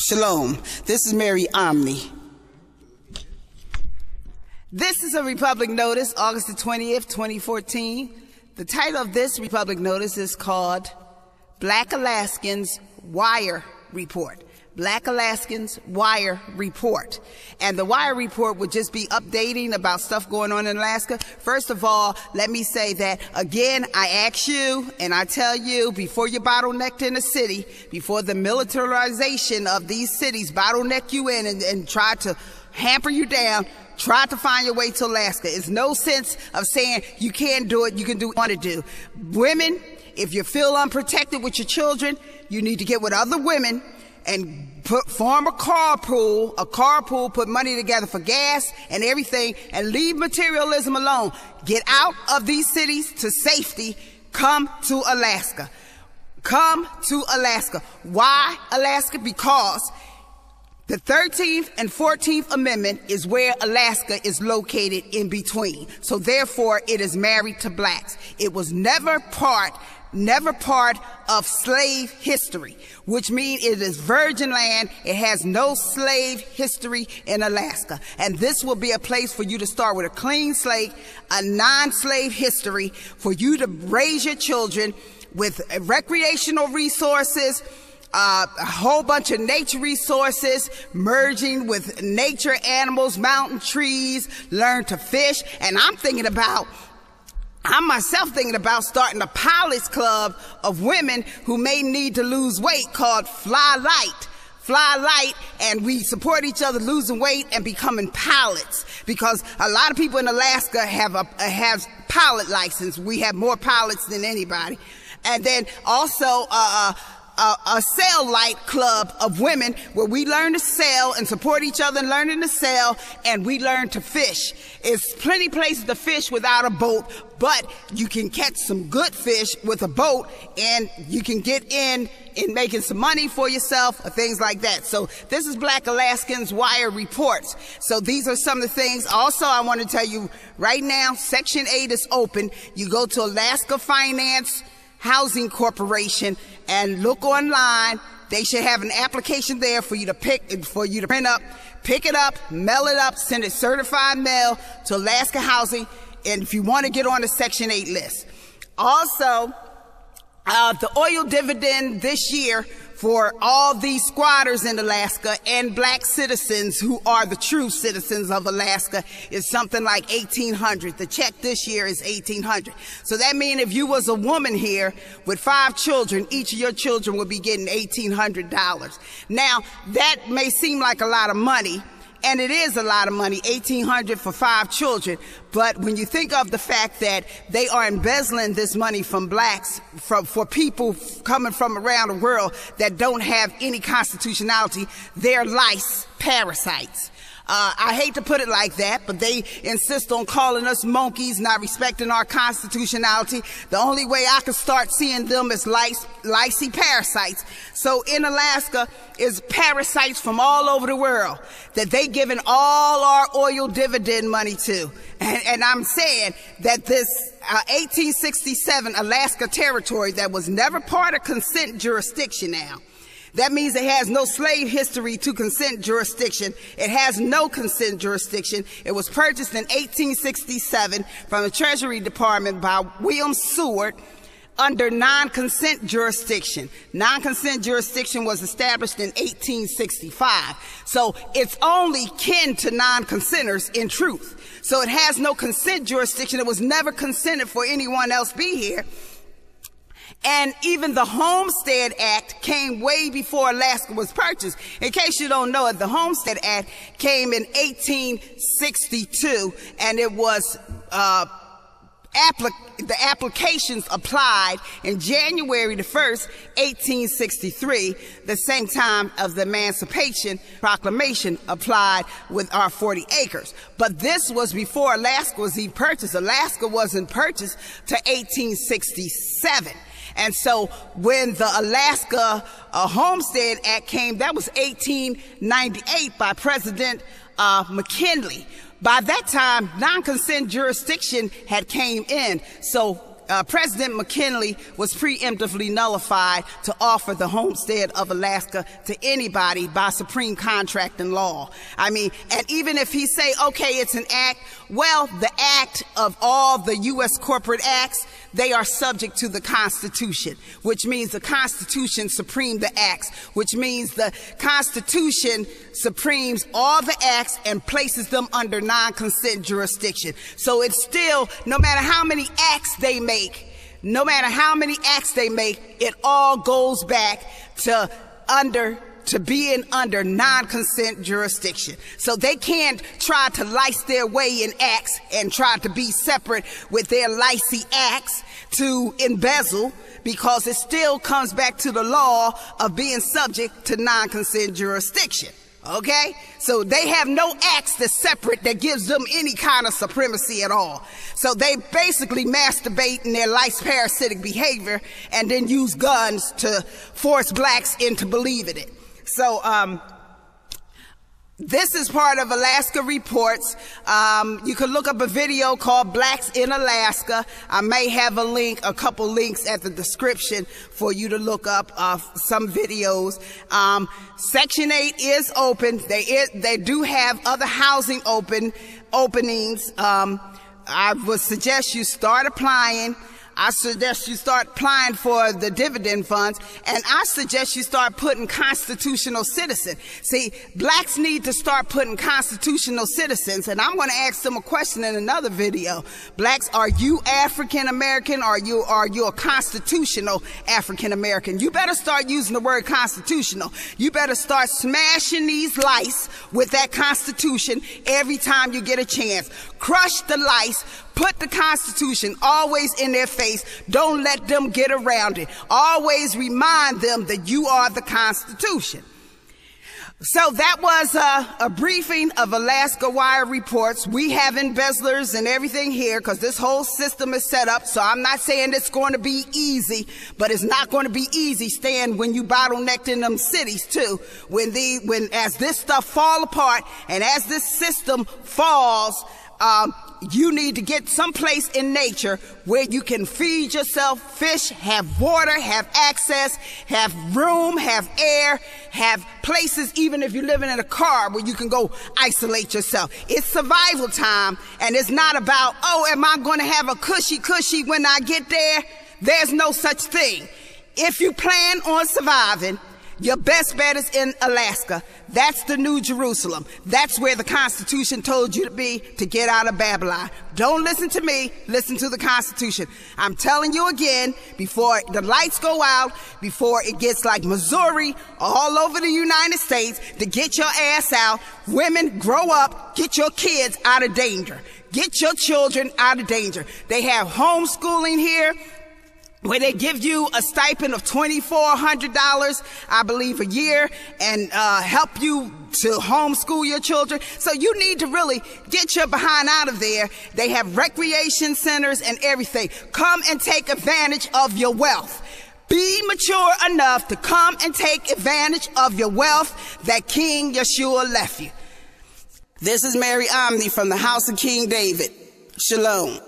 Shalom. This is Mary Omni. This is a Republic Notice, August the 20th, 2014. The title of this Republic Notice is called Black Alaskans Wire Report. Black Alaskans Wire Report. And the Wire Report would just be updating about stuff going on in Alaska. First of all, let me say that, again, I ask you and I tell you, before you're bottlenecked in a city, before the militarization of these cities bottleneck you in and try to hamper you down, try to find your way to Alaska. It's no sense of saying you can't do it, you can do what you want to do. Women, if you feel unprotected with your children, you need to get with other women and form a carpool, put money together for gas and everything, and leave materialism alone. Get out of these cities to safety. Come to Alaska. Come to Alaska. Why Alaska? Because the 13th and 14th Amendment is where Alaska is located in between. So therefore, it is married to blacks. It was never part of slave history, which means it is virgin land. It has no slave history in Alaska. And this will be a place for you to start with a clean slate, a non-slave history, for you to raise your children with recreational resources, a whole bunch of nature resources, merging with nature animals, mountain trees, learn to fish. And I'm myself thinking about starting a pilots club of women who may need to lose weight called Fly Light, and we support each other losing weight and becoming pilots, because a lot of people in Alaska have pilot license. We have more pilots than anybody. And then also a sail light club of women where we learn to sail and support each other in learning to sail, and we learn to fish. It's plenty places to fish without a boat, but you can catch some good fish with a boat, and you can get in making some money for yourself or things like that. So this is Black Alaskans Wire Reports. So these are some of the things. Also, I want to tell you right now, Section 8 is open. You go to Alaska Finance Housing Corporation and look online. They should have an application there for you to print up, pick it up, mail it up, send it certified mail to Alaska Housing, and if you want to get on the Section 8 list. Also, the oil dividend this year for all these squatters in Alaska and black citizens who are the true citizens of Alaska is something like $1,800. The check this year is $1,800. So that means if you was a woman here with 5 children, each of your children would be getting $1,800. Now, that may seem like a lot of money, and it is a lot of money, $1,800 for 5 children. But when you think of the fact that they are embezzling this money from blacks, for people coming from around the world that don't have any constitutionality, they're lice parasites. I hate to put it like that, but they insist on calling us monkeys, not respecting our constitutionality. The only way I can start seeing them as licey parasites. So in Alaska is parasites from all over the world that they giving all our oil dividend money to. And I'm saying that this 1867 Alaska territory that was never part of consent jurisdiction now, that means it has no slave history to consent jurisdiction. It has no consent jurisdiction. It was purchased in 1867 from the Treasury Department by William Seward under non-consent jurisdiction. Non-consent jurisdiction was established in 1865. So it's only kin to non-consenters in truth. So it has no consent jurisdiction. It was never consented for anyone else be here. And even the Homestead Act came way before Alaska was purchased. In case you don't know it, the Homestead Act came in 1862, and it was the applications applied in January the 1st, 1863, the same time of the Emancipation Proclamation applied with our 40 acres. But this was before Alaska was even purchased. Alaska wasn't purchased to 1867. And so when the Alaska Homestead Act came, that was 1898 by President McKinley. By that time, non-consent jurisdiction had came in. So President McKinley was preemptively nullified to offer the homestead of Alaska to anybody by supreme contract and law. I mean, and even if he say, okay, it's an act, well, the act of all the U.S. corporate acts, they are subject to the Constitution, which means the Constitution supreme the acts, which means the Constitution supremes all the acts and places them under non-consent jurisdiction. So it's still, no matter how many acts they make, it all goes back to being under non-consent jurisdiction. So they can't try to lice their way in acts and try to be separate with their licey acts to embezzle, because it still comes back to the law of being subject to non-consent jurisdiction. Okay? So they have no acts that's separate that gives them any kind of supremacy at all. So they basically masturbate in their lice parasitic behavior and then use guns to force blacks into believing it. So, this is part of Alaska Reports. You can look up a video called Blacks in Alaska. I may have a couple links at the description for you to look up some videos. Section 8 is open. They do have other housing openings. I would suggest you start applying. I suggest you start applying for the dividend funds, and I suggest you start putting constitutional citizen. See, blacks need to start putting constitutional citizens, and I'm going to ask them a question in another video. Blacks, are you African American, or are you a constitutional African American? You better start using the word constitutional. You better start smashing these lice with that Constitution every time you get a chance. Crush the lice. Put the Constitution always in their face. Don't let them get around it. Always remind them that you are the Constitution. So that was a briefing of Alaska Wire Reports. We have embezzlers and everything here because this whole system is set up. So I'm not saying it's going to be easy, but it's not going to be easy staying when you bottlenecked in them cities too. As this stuff fall apart and as this system falls, you need to get someplace in nature where you can feed yourself, fish, have water, have access, have room, have air, have places, even if you're living in a car, where you can go isolate yourself. It's survival time, and it's not about, oh, am I going to have a cushy when I get there? There's no such thing. If you plan on surviving, your best bet is in Alaska. That's the New Jerusalem. That's where the Constitution told you to be to get out of Babylon. Don't listen to me, listen to the Constitution. I'm telling you again, before the lights go out, before it gets like Missouri all over the United States, to get your ass out. Women, grow up, get your kids out of danger. Get your children out of danger. They have homeschooling here, where they give you a stipend of $2,400, I believe, a year, and help you to homeschool your children. So you need to really get your behind out of there. They have recreation centers and everything. Come and take advantage of your wealth. Be mature enough to come and take advantage of your wealth that King Yeshua left you. This is Mary Omni from the House of King David. Shalom.